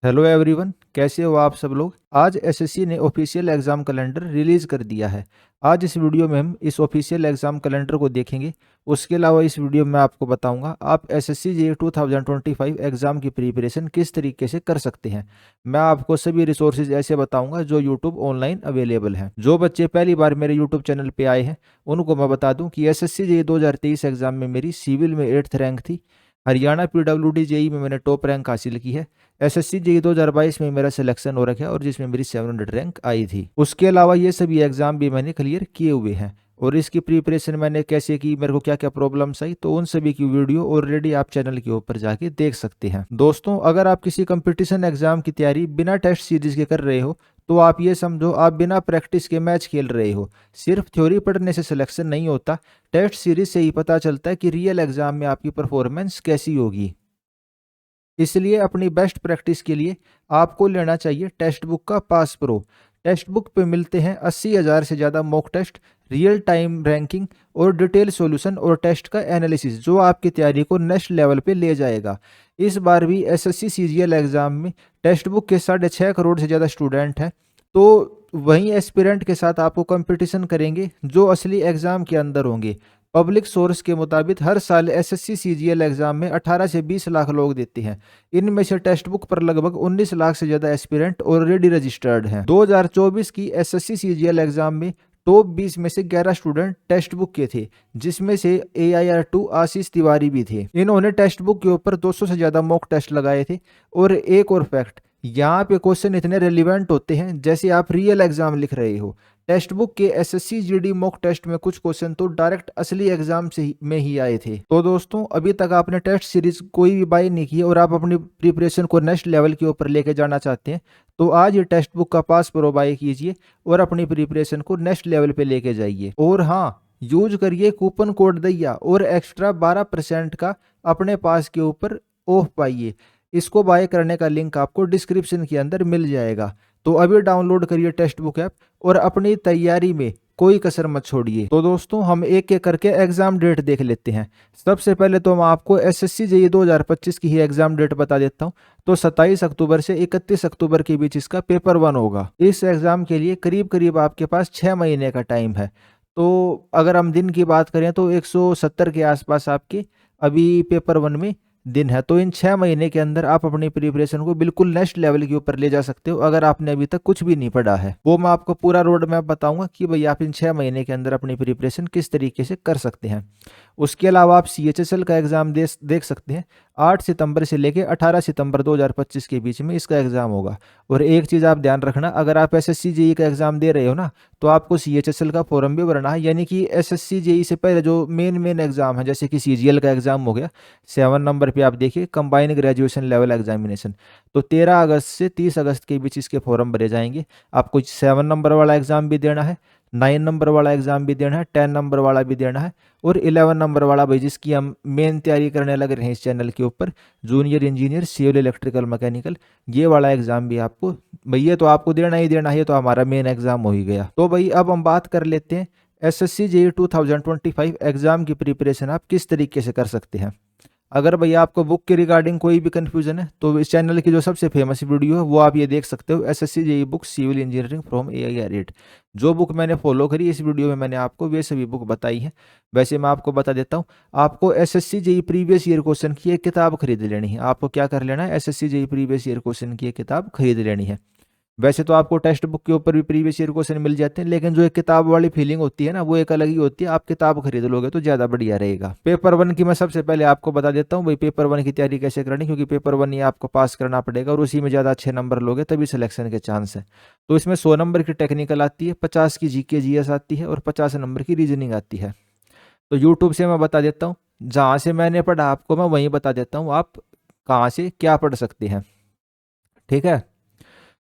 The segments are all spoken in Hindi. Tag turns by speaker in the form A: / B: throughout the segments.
A: हेलो एवरीवन, कैसे हो आप सब लोग। आज एसएससी ने ऑफिशियल एग्ज़ाम कैलेंडर रिलीज़ कर दिया है। आज इस वीडियो में हम इस ऑफिशियल एग्ज़ाम कैलेंडर को देखेंगे। उसके अलावा इस वीडियो में आपको बताऊंगा आप एसएससी जे 2025 एग्ज़ाम की प्रिपरेशन किस तरीके से कर सकते हैं। मैं आपको सभी रिसोर्सेज ऐसे बताऊंगा जो यूट्यूब ऑनलाइन अवेलेबल हैं। जो बच्चे पहली बार मेरे यूट्यूब चैनल पर आए हैं उनको मैं बता दूँ कि एसएससी जे 2023 एग्ज़ाम में मेरी सिविल में 8th रैंक थी। हरियाणा पीडब्ल्यूडी जेई में मैंने टॉप रैंक हासिल की है। एसएससी जेई 2022 में मेरा सिलेक्शन हो रखा है और जिसमें मेरी 700 रैंक आई थी। उसके अलावा ये सभी एग्जाम भी मैंने क्लियर किए हुए हैं और इसकी प्रिपरेशन मैंने कैसे की, मेरे को क्या क्या प्रॉब्लम्स आई, तो उन सभी की वीडियो ऑलरेडी आप चैनल के ऊपर जाके देख सकते हैं। दोस्तों, अगर आप किसी कंपटीशन एग्जाम की तैयारी बिना टेस्ट सीरीज के कर रहे हो तो आप ये समझो आप बिना प्रैक्टिस के मैच खेल रहे हो। सिर्फ थ्योरी पढ़ने से सिलेक्शन नहीं होता, टेस्ट सीरीज से ही पता चलता है कि रियल एग्जाम में आपकी परफॉर्मेंस कैसी होगी। इसलिए अपनी बेस्ट प्रैक्टिस के लिए आपको लेना चाहिए टेक्स्ट बुक का पास प्रो। टेक्स्ट बुक पे मिलते हैं 80,000 से ज़्यादा mock test, real time ranking और डिटेल सॉल्यूशन और टेस्ट का एनालिसिस जो आपकी तैयारी को नेक्स्ट लेवल पे ले जाएगा। इस बार भी एसएससी सीजीएल एग्ज़ाम में टेक्स्ट बुक के 6.5 करोड़ से ज़्यादा स्टूडेंट हैं, तो वहीं एस्पिरेंट के साथ आपको कंपटीशन करेंगे जो असली एग्ज़ाम के अंदर होंगे। पब्लिक सोर्स के मुताबिक हर साल एसएससी सीजीएल एग्जाम में 18 से 20 लाख लोग देते हैं। इनमें से टेक्स्ट बुक पर लगभग 19 लाख से ज्यादा एस्पिरेंट ऑलरेडी रजिस्टर्ड हैं। 2024 की एसएससी सीजीएल एग्जाम में टॉप 20 में से 11 स्टूडेंट टेक्स्ट बुक के थे, जिसमें से AIR2 आशीष तिवारी भी थे। इन्होंने टेक्स्ट बुक के ऊपर 200 से ज्यादा मॉक टेस्ट लगाए थे। और एक और फैक्ट, यहाँ पे क्वेश्चन इतने रेलिवेंट होते हैं जैसे आप रियल एग्जाम लिख रहे हो। टेक्स्ट बुक के एसएससी जीडी मॉक टेस्ट में कुछ क्वेश्चन तो डायरेक्ट असली एग्जाम में ही आए थे। तो दोस्तों, अभी तक आपने टेस्ट सीरीज कोई भी बाय नहीं की और आप अपनी प्रिपरेशन को नेक्स्ट लेवल के ऊपर लेके जाना चाहते हैं तो आज ये टेक्स्ट बुक का पास प्रो बाय कीजिए और अपनी प्रिपरेशन को नेक्स्ट लेवल पे लेके जाइए। और हाँ, यूज करिए कूपन कोड दैया और एक्स्ट्रा 12% का अपने पास के ऊपर ऑफ पाइए। इसको बाय करने का लिंक आपको डिस्क्रिप्शन के अंदर मिल जाएगा। तो अभी डाउनलोड करिए टेक्स्ट बुक ऐप और अपनी तैयारी में कोई कसर मत छोड़िए। तो दोस्तों, हम एक एक करके एग्जाम डेट देख लेते हैं। सबसे पहले तो मैं आपको एसएससी जेईई 2025 की ही एग्जाम डेट बता देता हूं। तो 27 अक्टूबर से 31 अक्टूबर के बीच इसका पेपर 1 होगा। इस एग्जाम के लिए करीब करीब आपके पास 6 महीने का टाइम है। तो अगर हम दिन की बात करें तो 170 के आसपास आपके अभी पेपर 1 में दिन है। तो इन 6 महीने के अंदर आप अपनी प्रिपरेशन को बिल्कुल नेक्स्ट लेवल के ऊपर ले जा सकते हो अगर आपने अभी तक कुछ भी नहीं पढ़ा है। वो मैं आपको पूरा रोड मैप बताऊंगा कि भाई आप इन 6 महीने के अंदर अपनी प्रिपरेशन किस तरीके से कर सकते हैं। उसके अलावा आप CHSL का एग्जाम देख सकते हैं। 8 सितंबर से लेकर 18 सितंबर 2025 के बीच में इसका एग्जाम होगा। और एक चीज़ आप ध्यान रखना, अगर आप SSC जेई का एग्जाम दे रहे हो ना तो आपको CHSL का फॉर्म भी भरना है। यानी कि SSC जेई से पहले जो मेन एग्जाम है जैसे कि CGL का एग्जाम हो गया, 7 नंबर पे आप देखिए कंबाइंड ग्रेजुएशन लेवल एग्जामिनेशन, तो 13 अगस्त से 30 अगस्त के बीच इसके फॉर्म भरे जाएंगे। आपको 7 नंबर वाला एग्जाम भी देना है, 9 नंबर वाला एग्जाम भी देना है, 10 नंबर वाला भी देना है और 11 नंबर वाला भाई जिसकी हम मेन तैयारी करने लग रहे हैं इस चैनल के ऊपर, junior engineer civil electrical mechanical, ये वाला एग्जाम भी आपको भैया तो आपको देना ही देना है। तो हमारा मेन एग्जाम हो ही गया। तो भाई अब हम बात कर लेते हैं एसएससी जेईई 2025 एग्जाम की प्रिपरेशन आप किस तरीके से कर सकते हैं। अगर भैया आपको बुक के रिगार्डिंग कोई भी कंफ्यूजन है तो इस चैनल की जो सबसे फेमस वीडियो है वो आप ये देख सकते हो, SSC JEE book civil engineering from AIR8। जो बुक मैंने फॉलो करी इस वीडियो में मैंने आपको वे सभी बुक बताई हैं। वैसे मैं आपको बता देता हूँ, आपको SSC JEE previous year question की एक किताब खरीद लेनी है। आपको क्या कर लेना है, SSC JEE previous year question की एक किताब खरीद लेनी है। वैसे तो आपको टेक्स्ट बुक के ऊपर भी प्रीवियस ईयर क्वेश्चन मिल जाते हैं, लेकिन जो एक किताब वाली फीलिंग होती है ना वो एक अलग ही होती है। आप किताब खरीद लोगे तो ज्यादा बढ़िया रहेगा। पेपर 1 की मैं सबसे पहले आपको बता देता हूँ भाई पेपर 1 की तैयारी कैसे करनी, क्योंकि पेपर 1 ही आपको पास करना पड़ेगा और उसी में ज्यादा अच्छे नंबर लोगे तभी सिलेक्शन के चांस है। तो इसमें 100 नंबर की टेक्निकल आती है, 50 की GK GS आती है और 50 नंबर की रीजनिंग आती है। तो यूट्यूब से मैं बता देता हूँ, जहाँ से मैंने पढ़ा आपको मैं वहीं बता देता हूँ आप कहाँ से क्या पढ़ सकते हैं। ठीक है।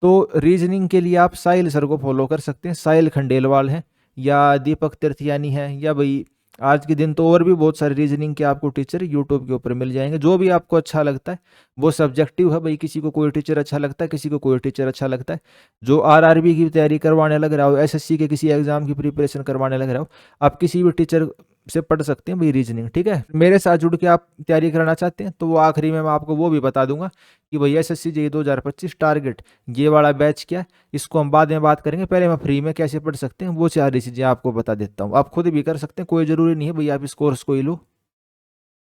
A: तो रीजनिंग के लिए आप साहिल सर को फॉलो कर सकते हैं, साहिल खंडेलवाल हैं या दीपक तीर्थयानी है, या भाई आज के दिन तो और भी बहुत सारे रीजनिंग के आपको टीचर यूट्यूब के ऊपर मिल जाएंगे। जो भी आपको अच्छा लगता है, वो सब्जेक्टिव है भाई, किसी को कोई टीचर अच्छा लगता है, किसी को कोई टीचर अच्छा लगता है। जो RRB की तैयारी करवाने लग रहा हो, SSC के किसी एग्जाम की प्रिपरेशन करवाने लग रहा हो, आप किसी भी टीचर से पढ़ सकते हैं भाई रीजनिंग। ठीक है, मेरे साथ जुड़ के आप तैयारी करना चाहते हैं तो वो आखिरी में मैं आपको वो भी बता दूंगा कि भाई एसएससी जेईई 2025 टारगेट ये वाला बैच क्या है, इसको हम बाद में बात करेंगे। पहले मैं फ्री में कैसे पढ़ सकते हैं वो सारी चीज़ें आपको बता देता हूँ। आप खुद भी कर सकते हैं, कोई ज़रूरी नहीं है भाई आप इस कोर्स को ही लो।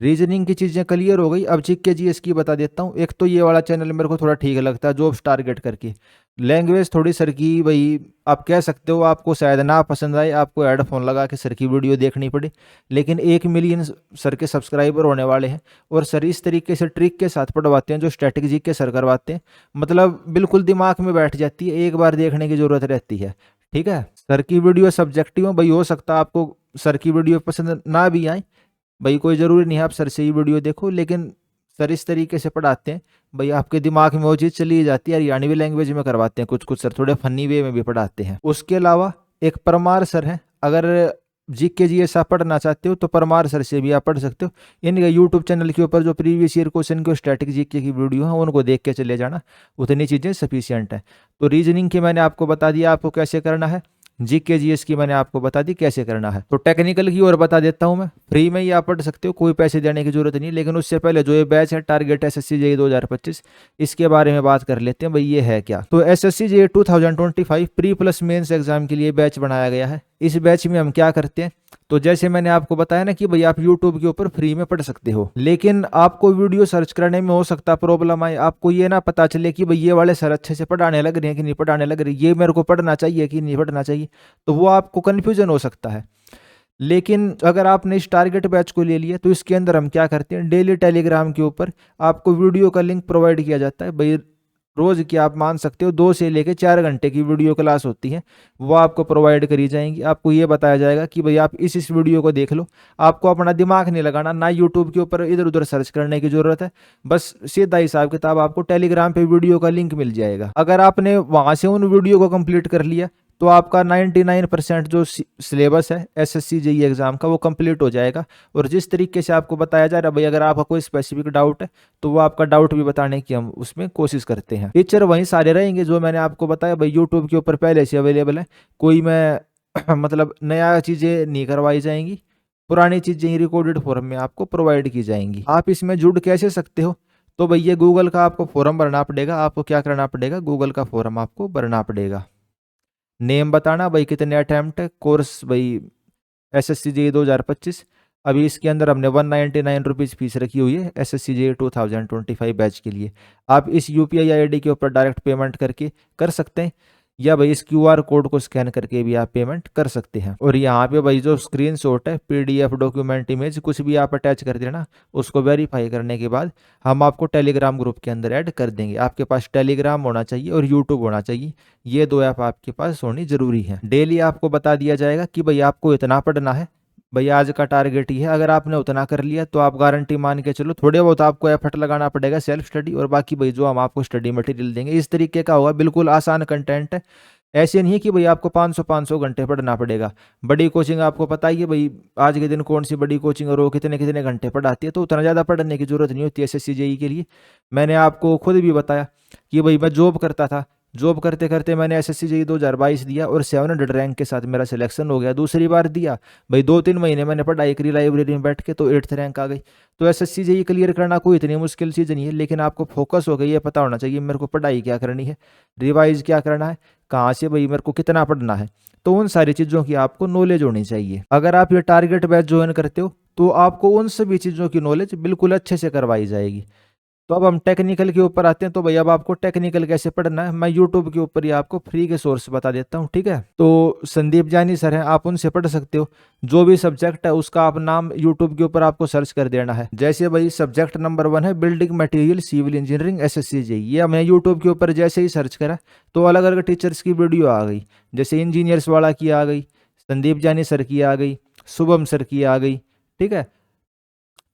A: रीजनिंग की चीज़ें क्लियर हो गई। अब जीके जीएस की बता देता हूँ। एक तो ये वाला चैनल मेरे को थोड़ा ठीक लगता है, जॉब्स टारगेट करके। लैंग्वेज थोड़ी सर की भाई आप कह सकते हो आपको शायद ना पसंद आए, आपको हेडफोन लगा के सर की वीडियो देखनी पड़े, लेकिन 1 मिलियन सर के सब्सक्राइबर होने वाले हैं और सर इस तरीके से ट्रिक के साथ पढ़वाते हैं जो स्ट्रैटेजी के सर करवाते हैं, मतलब बिल्कुल दिमाग में बैठ जाती है, एक बार देखने की ज़रूरत रहती है। ठीक है, सर की वीडियो सब्जेक्टिव भाई, हो सकता है आपको सर की वीडियो पसंद ना भी आए भाई, कोई ज़रूरी नहीं है आप सर से ही वीडियो देखो, लेकिन सर इस तरीके से पढ़ाते हैं भाई आपके दिमाग में वो चीज़ चली जाती है। हरियाणवी लैंग्वेज में करवाते हैं कुछ कुछ सर, थोड़े फनी वे में भी पढ़ाते हैं। उसके अलावा एक परमार सर हैं, अगर जीके जीएस आप पढ़ना चाहते हो तो परमार सर से भी आप पढ़ सकते हो। इनके यूट्यूब चैनल के ऊपर जो प्रीवियस ईयर क्वेश्चन के स्टैटिक जीके की वीडियो है उनको देख के चले जाना, उतनी चीज़ें सफिशियंट है। तो रीजनिंग की मैंने आपको बता दिया आपको कैसे करना है, जीके जीएस की मैंने आपको बता दी कैसे करना है। तो टेक्निकल की ओर बता देता हूं मैं, फ्री में ही आप पढ़ सकते हो, कोई पैसे देने की जरूरत नहीं। लेकिन उससे पहले जो ये बैच है टारगेट एसएससी जेईई 2025, इसके बारे में बात कर लेते हैं भाई ये है क्या। तो SSC JEE 2025 pre plus mains exam के लिए बैच बनाया गया है। इस बैच में हम क्या करते हैं, तो जैसे मैंने आपको बताया ना कि भाई आप YouTube के ऊपर फ्री में पढ़ सकते हो, लेकिन आपको वीडियो सर्च करने में हो सकता प्रॉब्लम आए, आपको ये ना पता चले कि भाई ये वाले सर अच्छे से पढ़ाने लग रहे हैं कि नहीं पढ़ाने लग रहे, ये मेरे को पढ़ना चाहिए कि नहीं पढ़ना चाहिए, तो वो आपको कन्फ्यूजन हो सकता है। लेकिन अगर आपने इस टारगेट बैच को ले लिया तो इसके अंदर हम क्या करते हैं, डेली टेलीग्राम के ऊपर आपको वीडियो का लिंक प्रोवाइड किया जाता है भाई। रोज की आप मान सकते हो 2 से लेकर 4 घंटे की वीडियो क्लास होती है, वो आपको प्रोवाइड करी जाएंगी। आपको ये बताया जाएगा कि भाई आप इस वीडियो को देख लो, आपको अपना दिमाग नहीं लगाना, ना यूट्यूब के ऊपर इधर उधर सर्च करने की जरूरत है, बस सीधा हिसाब किताब आपको टेलीग्राम पे वीडियो का लिंक मिल जाएगा। अगर आपने वहां से उन वीडियो को कंप्लीट कर लिया तो आपका 99% जो सिलेबस है एसएससी जेईई एग्जाम का वो कंप्लीट हो जाएगा। और जिस तरीके से आपको बताया जा रहा है भाई, अगर आपका कोई स्पेसिफिक डाउट है तो वो आपका डाउट भी बताने की हम उसमें कोशिश करते हैं। टीचर वहीं सारे रहेंगे जो मैंने आपको बताया भाई, यूट्यूब के ऊपर पहले से अवेलेबल है, कोई मैं मतलब नया चीज़ें नहीं करवाई जाएंगी, पुरानी चीज़ें ही रिकॉर्डेड फॉर्म में आपको प्रोवाइड की जाएंगी। आप इसमें जुड़ कैसे सकते हो, तो भाई ये गूगल का आपको फॉर्म भरना पड़ेगा। आपको क्या करना पड़ेगा, गूगल का फॉर्म आपको भरना पड़ेगा, नेम बताना भाई कितने अटैम्प्ट है, कोर्स भाई एसएससी जेईई 2025। अभी इसके अंदर हमने 199 रुपीज़ फीस रखी हुई है एसएससी जेईई 2025 बैच के लिए। आप इस यूपीआई आईडी के ऊपर डायरेक्ट पेमेंट करके कर सकते हैं, या भाई इस क्यूआर कोड को स्कैन करके भी आप पेमेंट कर सकते हैं। और यहाँ पे भाई जो स्क्रीनशॉट है, पीडीएफ, डॉक्यूमेंट, इमेज कुछ भी आप अटैच कर देना, उसको वेरीफाई करने के बाद हम आपको टेलीग्राम ग्रुप के अंदर ऐड कर देंगे। आपके पास टेलीग्राम होना चाहिए और यूट्यूब होना चाहिए, ये 2 ऐप आपके पास होनी जरूरी है। डेली आपको बता दिया जाएगा कि भाई आपको इतना पढ़ना है, भाई आज का टारगेट ही है, अगर आपने उतना कर लिया तो आप गारंटी मान के चलो, थोड़े बहुत आपको एफर्ट लगाना पड़ेगा सेल्फ स्टडी, और बाकी भाई जो हम आपको स्टडी मटेरियल देंगे इस तरीके का होगा, बिल्कुल आसान कंटेंट है। ऐसे नहीं है कि भाई आपको 500 घंटे पढ़ना पड़ेगा। बड़ी कोचिंग आपको पता ही है भाई, आज के दिन कौन सी बड़ी कोचिंग और वो कितने कितने घंटे पढ़ाती है, तो उतना ज़्यादा पढ़ने की जरूरत नहीं होती एसएससी जेईई के लिए। मैंने आपको खुद भी बताया कि भाई मैं जॉब करता था, जॉब करते करते मैंने एसएससी जेईई 2022 दिया और 700 रैंक के साथ मेरा सिलेक्शन हो गया। दूसरी बार दिया भाई, 2-3 महीने मैंने पढ़ाई करी लाइब्रेरी में बैठ के, तो 8th रैंक आ गई। तो एसएससी जेईई क्लियर करना कोई इतनी मुश्किल चीज़ नहीं है, लेकिन आपको फोकस हो गई, ये पता होना चाहिए मेरे को पढ़ाई क्या करनी है, रिवाइज क्या करना है, कहाँ से भाई मेरे को कितना पढ़ना है, तो उन सारी चीज़ों की आपको नॉलेज होनी चाहिए। अगर आप ये टारगेट बैच ज्वाइन करते हो तो आपको उन सभी चीज़ों की नॉलेज बिल्कुल अच्छे से करवाई जाएगी। तो अब हम टेक्निकल के ऊपर आते हैं। तो भाई अब आपको टेक्निकल कैसे पढ़ना है, मैं यूट्यूब के ऊपर ही आपको फ्री के सोर्स बता देता हूँ, ठीक है। तो संदीप जानी सर हैं, आप उनसे पढ़ सकते हो। जो भी सब्जेक्ट है उसका आप नाम यूट्यूब के ऊपर आपको सर्च कर देना है। जैसे भाई सब्जेक्ट नंबर 1 है building material civil engineering SSC JEE, ये हमने यूट्यूब के ऊपर जैसे ही सर्च करा तो अलग अलग टीचर्स की वीडियो आ गई, जैसे इंजीनियर्स वाला की आ गई, संदीप जानी सर की आ गई, शुभम सर की आ गई, ठीक है।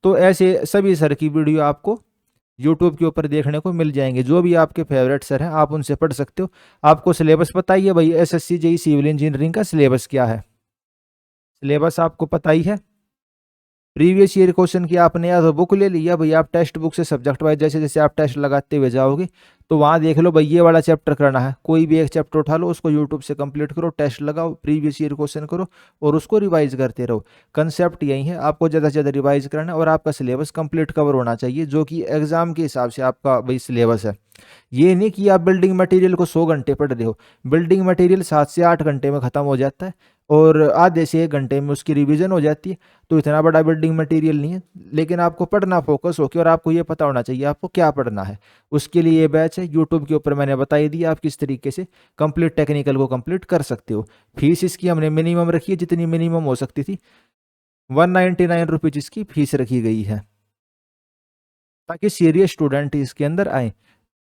A: तो ऐसे सभी सर की वीडियो आपको यूट्यूब के ऊपर देखने को मिल जाएंगे। जो भी आपके फेवरेट सर हैं आप उनसे पढ़ सकते हो। आपको सिलेबस पता ही है भाई, एसएससी जेईई सिविल इंजीनियरिंग का सिलेबस क्या है, सिलेबस आपको पता ही है। प्रीवियस ईयर क्वेश्चन की आपने या तो बुक ले लिया भाई, आप टेक्स्ट बुक से सब्जेक्ट वाइज जैसे जैसे आप टेस्ट लगाते हुए जाओगे तो वहाँ देख लो भाई ये वाला चैप्टर करना है, कोई भी एक चैप्टर उठा लो, उसको यूट्यूब से कंप्लीट करो, टेस्ट लगाओ, प्रीवियस ईयर क्वेश्चन करो और उसको रिवाइज करते रहो। कंसेप्ट यही है, आपको ज़्यादा से ज़्यादा रिवाइज करना है और आपका सिलेबस कंप्लीट कवर होना चाहिए, जो कि एग्जाम के हिसाब से आपका वही सिलेबस है। ये नहीं कि आप बिल्डिंग मटेरियल को 100 घंटे पढ़ रहे हो, बिल्डिंग मटेरियल 7 से 8 घंटे में ख़त्म हो जाता है और आधे से 1 घंटे में उसकी रिवीजन हो जाती है। तो इतना बड़ा बिल्डिंग मटेरियल नहीं है, लेकिन आपको पढ़ना फोकस होकर और आपको ये पता होना चाहिए आपको क्या पढ़ना है। उसके लिए ये बैच है यूट्यूब के ऊपर, मैंने बताई दी आप किस तरीके से कंप्लीट टेक्निकल को कंप्लीट कर सकते हो। फीस इसकी हमने मिनिमम रखी है, जितनी मिनिमम हो सकती थी, 199 रुपीज़ इसकी फीस रखी गई है, ताकि सीरियस स्टूडेंट इसके अंदर आए।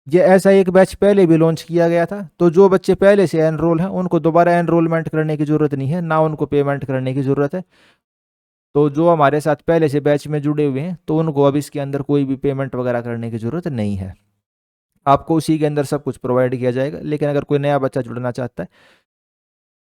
A: ये ऐसा एक बैच पहले भी लॉन्च किया गया था, तो जो बच्चे पहले से एनरोल हैं उनको दोबारा एनरोलमेंट करने की ज़रूरत नहीं है, ना उनको पेमेंट करने की ज़रूरत है। तो जो हमारे साथ पहले से बैच में जुड़े हुए हैं तो उनको अब इसके अंदर कोई भी पेमेंट वगैरह करने की ज़रूरत नहीं है, आपको उसी के अंदर सब कुछ प्रोवाइड किया जाएगा। लेकिन अगर कोई नया बच्चा जुड़ना चाहता है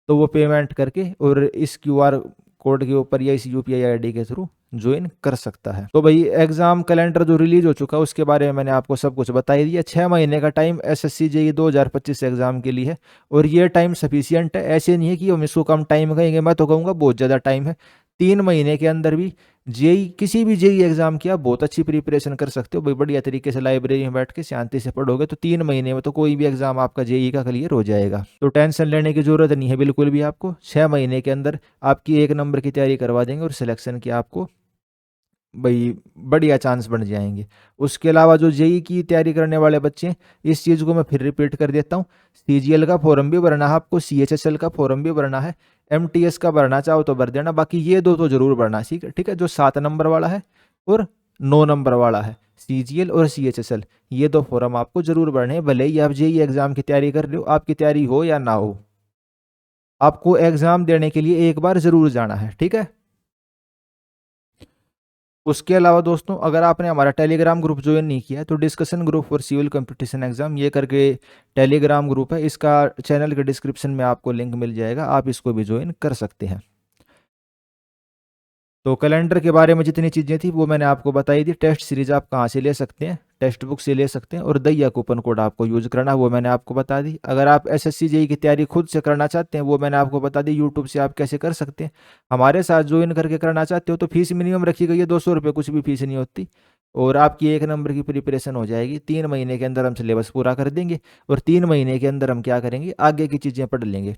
A: तो वो पेमेंट करके और इस क्यूआर कोड के ऊपर या इस यूपीआई आईडी के थ्रू ज्वाइन कर सकता है। तो भाई एग्जाम कैलेंडर जो रिलीज हो चुका है उसके बारे में मैंने आपको सब कुछ बता ही दिया। 6 महीने का टाइम एसएससी जेईई 2025 एग्जाम के लिए है और ये टाइम सफिशियंट है, ऐसे नहीं है कि हम इसको कम टाइम कहेंगे, मैं तो कहूँगा बहुत ज़्यादा टाइम है। 3 महीने के अंदर भी जेई किसी भी जेई एग्जाम की आप बहुत अच्छी प्रिपरेशन कर सकते हो भाई, बढ़िया तरीके से लाइब्रेरी में बैठ के शांति से पढ़ोगे तो 3 महीने में तो कोई भी एग्जाम आपका जेई का क्लियर हो जाएगा। तो टेंशन लेने की जरूरत नहीं है बिल्कुल भी, आपको 6 महीने के अंदर आपकी 1 नंबर की तैयारी करवा देंगे और सिलेक्शन की आपको भाई बढ़िया चांस बन जाएंगे। उसके अलावा जो जेई की तैयारी करने वाले बच्चे हैं, इस चीज़ को मैं फिर रिपीट कर देता हूँ, सीजीएल का फॉर्म भी भरना है आपको, सीएचएसएल का फॉर्म भी भरना है, एमटीएस का भरना चाहो तो भर देना, बाकी ये दो तो जरूर भरना, ठीक है, जो 7 नंबर वाला है और 9 नंबर वाला है, सीजीएल और सीएचएसएल, ये 2 फॉर्म आपको जरूर भरने हैं। भले ही आप जेई एग्जाम की तैयारी कर रहे हो, आपकी तैयारी हो या ना हो, आपको एग्जाम देने के लिए एक बार जरूर जाना है, ठीक है। उसके अलावा दोस्तों, अगर आपने हमारा टेलीग्राम ग्रुप ज्वाइन नहीं किया है तो discussion group for civil competition exam ये करके टेलीग्राम ग्रुप है, इसका चैनल के डिस्क्रिप्शन में आपको लिंक मिल जाएगा, आप इसको भी ज्वाइन कर सकते हैं। तो कैलेंडर के बारे में जितनी चीज़ें थी वो मैंने आपको बताई दी। टेस्ट सीरीज आप कहाँ से ले सकते हैं, टेक्स्ट बुक से ले सकते हैं और दैया कूपन कोड आपको यूज करना है वो मैंने आपको बता दी। अगर आप एसएससी जेईई की तैयारी खुद से करना चाहते हैं वो मैंने आपको बता दी यूट्यूब से आप कैसे कर सकते हैं। हमारे साथ ज्वाइन करके करना चाहते हो तो फीस मिनिमम रखी गई है 200 रुपये, कुछ भी फीस नहीं होती और आपकी 1 नंबर की प्रिपरेशन हो जाएगी। 3 महीने के अंदर हम सिलेबस पूरा कर देंगे और 3 महीने के अंदर हम क्या करेंगे, आगे की चीज़ें पढ़ लेंगे।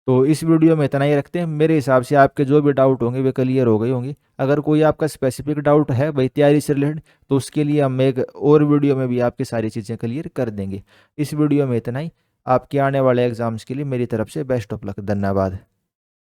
A: तो इस वीडियो में इतना ही रखते हैं। मेरे हिसाब से आपके जो भी डाउट होंगे वे क्लियर हो गए होंगे। अगर कोई आपका स्पेसिफिक डाउट है भाई तैयारी से रिलेटेड तो उसके लिए हम एक और वीडियो में भी आपकी सारी चीज़ें क्लियर कर देंगे। इस वीडियो में इतना ही। आपके आने वाले एग्जाम्स के लिए मेरी तरफ से बेस्ट ऑफ लक। धन्यवाद।